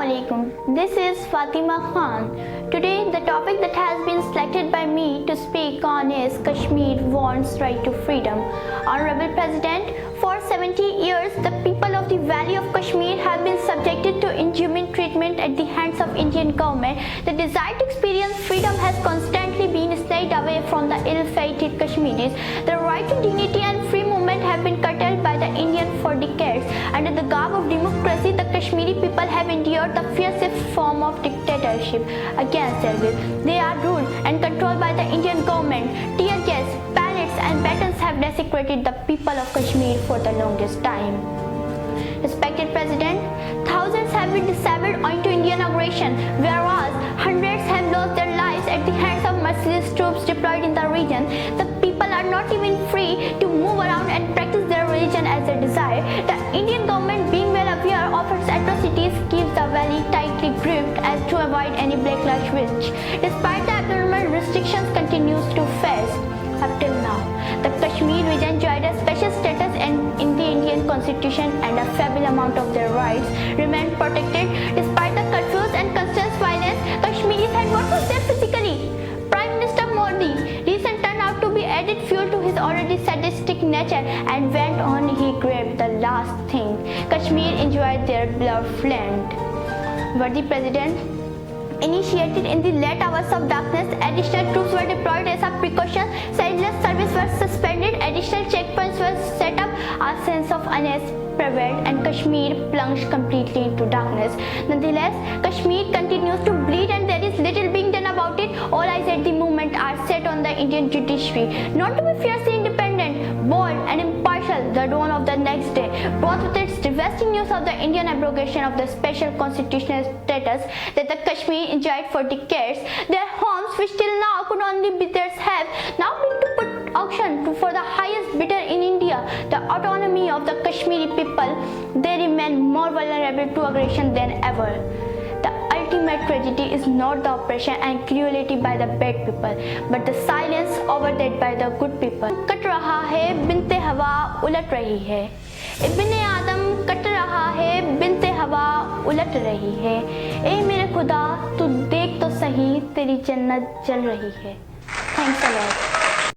Assalamualaikum. This is Fatima Khan. Today the topic that has been selected by me to speak on is Kashmir wants right to freedom. Honorable President, for 70 years the people of the Valley of Kashmir have been subjected to inhuman treatment at the hands of Indian government. The desire to experience freedom has constantly been snatched away from the ill-fated Kashmiris. The right to dignity and free movement have been curtailed by the Indian for decades. Under the garb of democracy, the Kashmiri people have endured the fiercest form of dictatorship against their will. They are ruled and controlled by the Indian government. Tear gas, pallets and batons have desecrated the people of Kashmir for the longest time. Respected President, thousands have been disabled owing to Indian aggression, whereas hundreds have lost their lives at the hands of merciless troops deployed in the region. The people are not even free to move around and practice their religion as they desire. The Indian government, being well aware of its atrocities, keeps the valley tightly gripped as to avoid any backlash which, despite the abnormal restrictions, continues to face. Up till now, the Kashmir region enjoyed a special status in the Indian constitution, and a fair amount of their rights remain protected. Despite the curfews and constant violence, Kashmiris had what was there physically. Prime Minister Modi recent turned out to be added fuel to his already sadistic nature and went on. He grabbed the last thing. Kashmir enjoyed their beloved land. Worthy President, initiated in the late hours of darkness, additional troops were deployed as a precaution, signless service was suspended, additional checkpoints were set up, a sense of unease prevailed and Kashmir plunged completely into darkness. Nonetheless, Kashmir continues to bleed and there is little being done about it. All eyes at the moment are set on the Indian judiciary, not to be fiercely independent, bold and impartial. The dawn of the next day brought with its devastating news of the Indian abrogation of the special constitutional status that the Kashmir enjoyed for decades. Their homes, which till now could only be theirs, have now been to put auction for the highest bidder in India. The autonomy of the Kashmiri people, they remain more vulnerable to aggression than ever. The ultimate tragedy is not the oppression and cruelty by the bad people, but the silence over that by the good people. Cut रहा है बिनते हवा उलट रही है, इब्ने आदम cut रहा है बिनते हवा उलट रही है, ए मेरे खुदा तू देख तो सही तेरी जन्नत जल रही है. Thanks a lot.